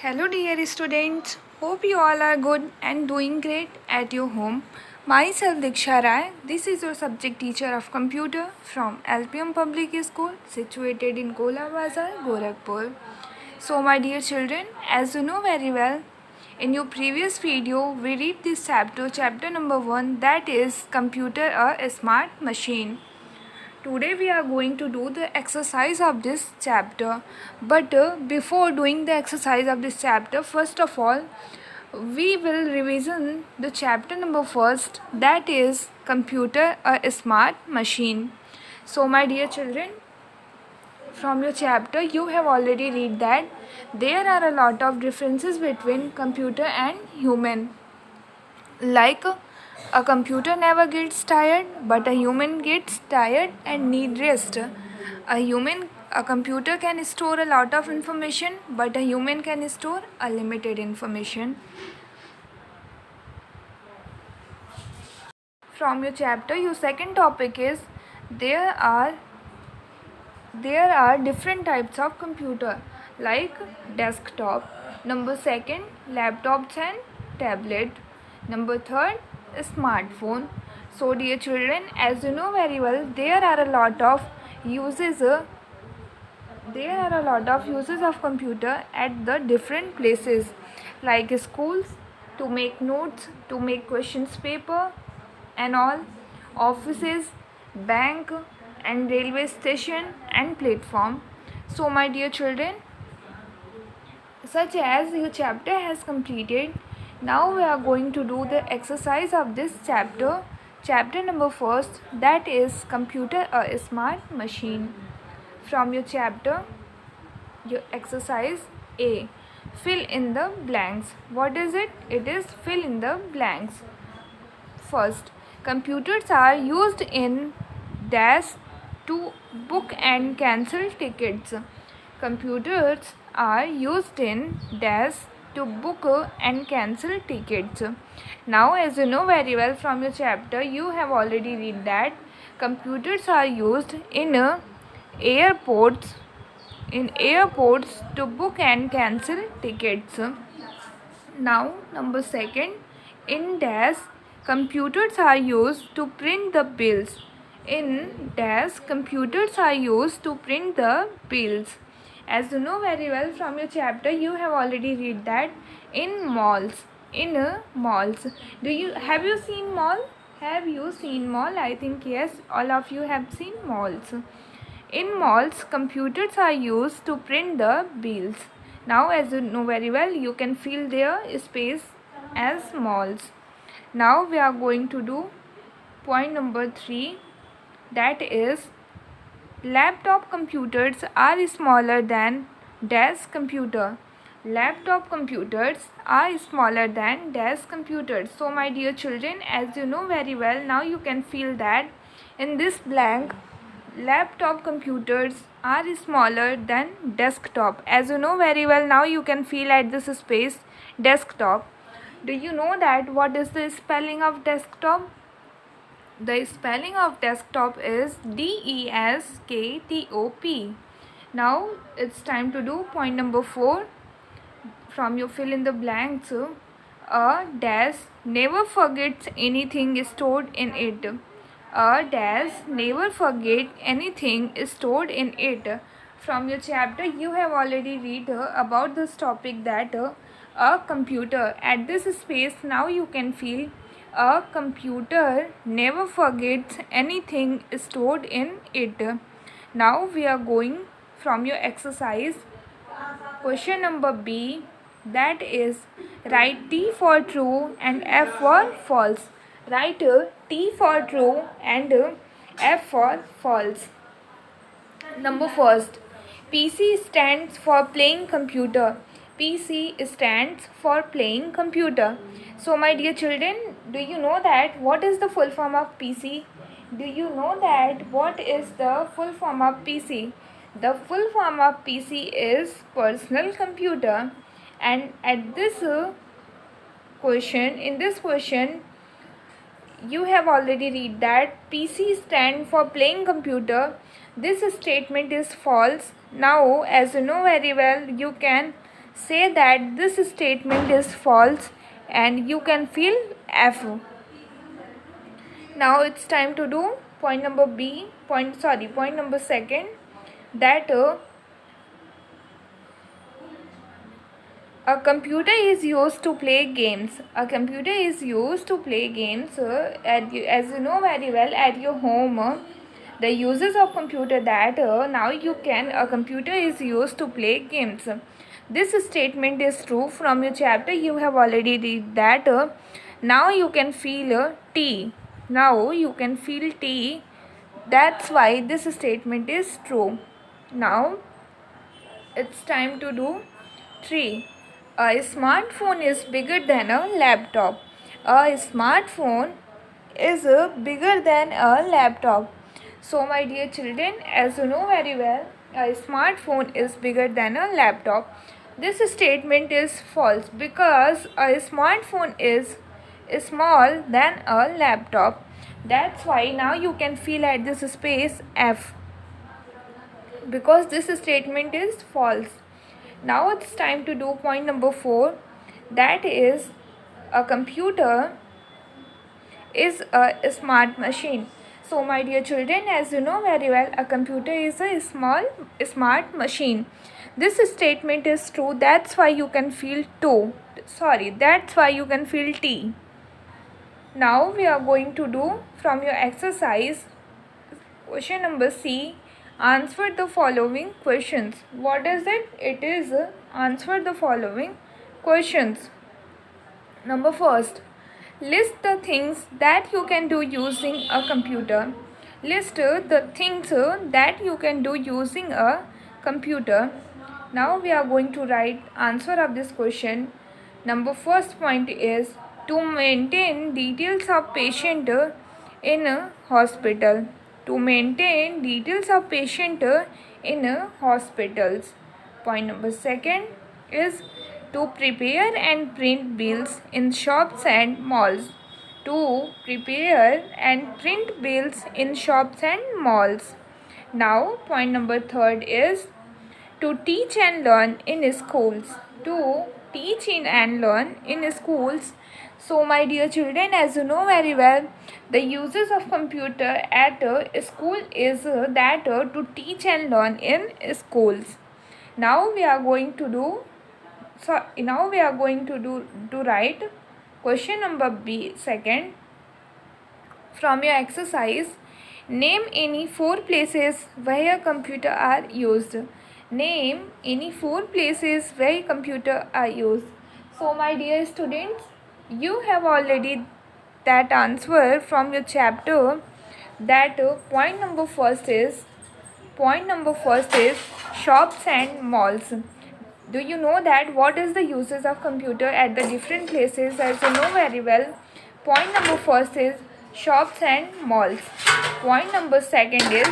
Hello dear students, hope you all are good and doing great at your home. Myself Diksha Rai, this is your subject teacher of computer from LPM Public School situated in Kola Bazar, Gorakhpur. So my dear children, as you know very well, in your previous video we read this chapter number 1, that is computer a smart machine. Today we are going to do the exercise of this chapter. But before doing the exercise of this chapter, first of all, we will revision the chapter number first, that is computer a smart machine. So my dear children, from your chapter you have already read that there are a lot of differences between computer and human. Like a computer never gets tired, but a human gets tired and need rest. A computer can store a lot of information, but a human can store a limited information. From your chapter, your second topic is there are different types of computer, like desktop. Number second, laptops and tablet. Number third, smartphone. So dear children, as you know very well, there are a lot of uses of computer at the different places, like schools, to make notes, to make questions paper and all, offices, bank and railway station and platform. So my dear children, such as your chapter has completed, now we are going to do the exercise of this chapter number first, that is computer a smart machine. From your chapter, your exercise A, fill in the blanks. What is it? It is fill in the blanks. First, computers are used in dash to book and cancel tickets. Computers are used in dash to book and cancel tickets. Now, as you know very well from your chapter, you have already read that computers are used in airports to book and cancel tickets. Now, number second, in dash, computers are used to print the bills. In dash, computers are used to print the bills. As you know very well from your chapter, you have already read that in malls. In malls, have you seen mall? Have you seen mall? I think yes, all of you have seen malls. In malls, computers are used to print the bills. Now, as you know very well, you can fill their space as malls. Now, we are going to do point number 3, that is laptop computers are smaller than desk computer. Laptop computers are smaller than desk computers. So, my dear children, as you know very well, now you can feel that in this blank, laptop computers are smaller than desktop. As you know very well, now you can feel at this space desktop. Do you know that what is the spelling of desktop? The spelling of desktop is DESKTOP. Now it's time to do point number 4 from your fill in the blanks. A dash never forgets anything stored in it. A dash never forget anything stored in it. From your chapter, you have already read about this topic, that a computer. At this space, now you can feel a computer never forgets anything stored in it. Now we are going from your exercise. Question number B, that is write T for true and F for false. Write T for true and F for false. Number first, PC stands for playing computer. PC stands for playing computer. So my dear children, do you know that what is the full form of PC? Do you know that what is the full form of PC? The full form of PC is personal computer. And at this in this question, you have already read that PC stand for playing computer. This statement is false. Now, as you know very well, you can say that this statement is false and you can fill F. Now it's time to do point number B, point number second, that a computer is used to play games. A computer is used to play games as you know very well at your home. The uses of computer that now you can a computer is used to play games. This statement is true. From your chapter you have already read that. Now you can feel T. Now you can feel T. That's why this statement is true. Now it's time to do 3. A smartphone is bigger than a laptop. A smartphone is bigger than a laptop. So my dear children, as you know very well, a smartphone is bigger than a laptop. This statement is false because a smartphone is small than a laptop. That's why now you can fill at this space F, because this statement is false. Now it's time to do point number 4, that is a computer is a smart machine. So my dear children, as you know very well, a computer is a smart machine. This statement is true. That's why you can feel that's why you can feel T. Now we are going to do from your exercise question number C. Answer the following questions. What is it? It is answer the following questions. Number first, list the things that you can do using a computer. List the things that you can do using a computer. Now we are going to write answer of this question. Number first point is to maintain details of patient in a hospital. To maintain details of patient in hospitals. Point number second is to prepare and print bills in shops and malls. To prepare and print bills in shops and malls. Now point number third is to teach and learn in schools. To teach and learn in schools. So my dear children, as you know very well, the uses of computer at school is that to teach and learn in schools. Now we are going to do to write question number B second from your exercise. Name any 4 places where computer are used. Name any 4 places where computer are used. So my dear students, you have already that answer from your chapter, that point number first is shops and malls. Do you know that what is the uses of computer at the different places? As you know very well, point number first is shops and malls. Point number second is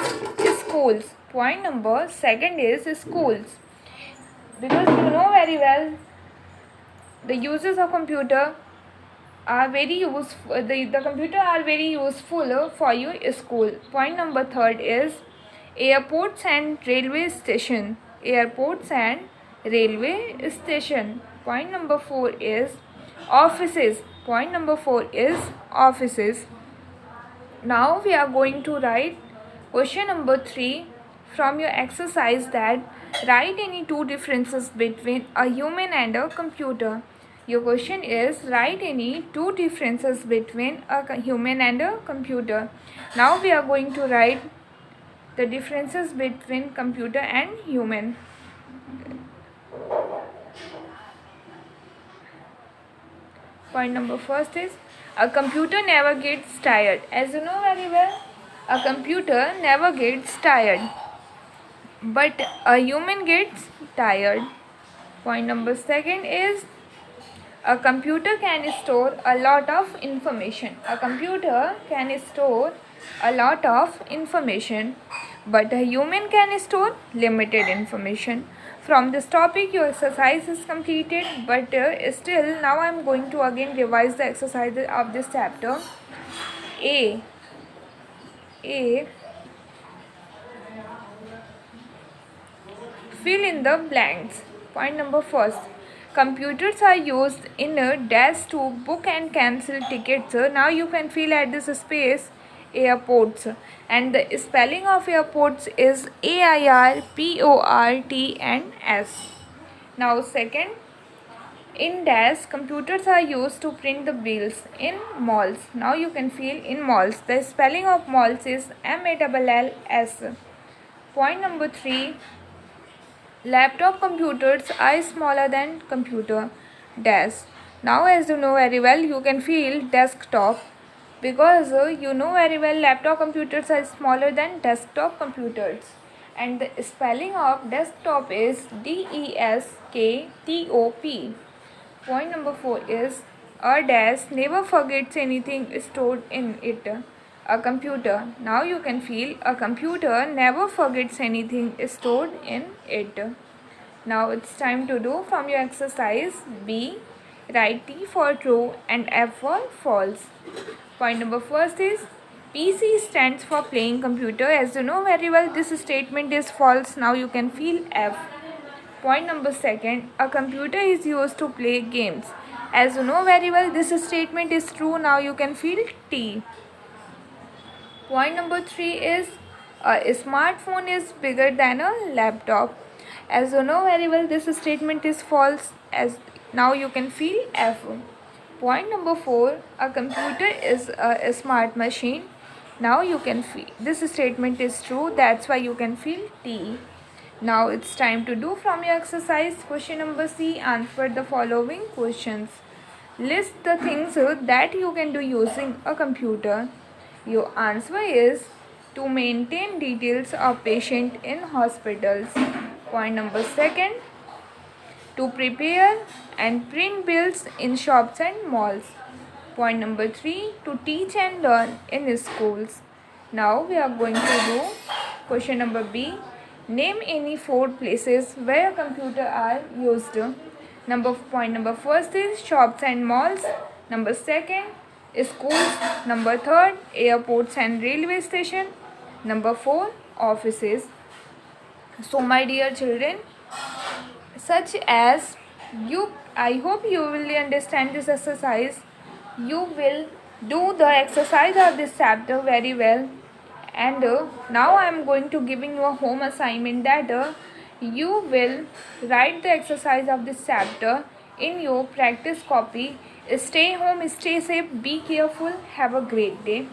schools. Point number second is schools. Because you know very well, the uses of computer are very useful. The computer are very useful for your school. Point number third is airports and railway station. Airports and railway station. Point number 4 is offices. Point number 4 is offices. Now we are going to write question number 3 from your exercise, that write any 2 differences between a human and a computer. Your question is write any 2 differences between a human and a computer. Now we are going to write the differences between computer and human. Point number first is a computer never gets tired. As you know very well, a computer never gets tired, but a human gets tired. Point number second is a computer can store a lot of information. A computer can store a lot of information, but a human can store limited information. From this topic your exercise is completed, but still now I am going to again revise the exercises of this chapter. A. Fill in the blanks. Point number first. computers are used in a desk to book and cancel tickets. Now you can fill at this space airports, and the spelling of airports is AIRPORTS. Now second, in desk, computers are used to print the bills. In malls, now you can fill in malls. The spelling of malls is MALLS. Point number 3, laptop computers are smaller than computer desk. Now as you know very well, you can feel desktop, because you know very well laptop computers are smaller than desktop computers, and the spelling of desktop is DESKTOP. Point number 4 is a desk never forgets anything stored in it. A computer. Now you can feel a computer never forgets anything stored in it. Now it's time to do from your exercise B. Write T for true and F for false. Point number first is PC stands for playing computer. As you know very well, this statement is false. Now you can feel F. Point number second, a computer is used to play games. As you know very well, this statement is true. Now you can feel T. Point number 3 is a smartphone is bigger than a laptop. As you know very well, this statement is false. As now you can feel F. Point number 4, a computer is a smart machine. Now you can feel this statement is true. That's why you can feel T. Now it's time to do from your exercise. Question number C. Answer the following questions. List the things that you can do using a computer. Your answer is to maintain details of patient in hospitals. Point number second, to prepare and print bills in shops and malls. Point number 3, to teach and learn in schools. Now we are going to do question number B. Name any 4 places where computers are used. Point number first is shops and malls. Number second, schools. Number third, airports and railway station. Number 4, offices. So my dear children, such as I hope you will understand this exercise. You will do the exercise of this chapter very well. And now I am going to giving you a home assignment that you will write the exercise of this chapter in your practice copy. Stay home, stay safe, be careful, have a great day.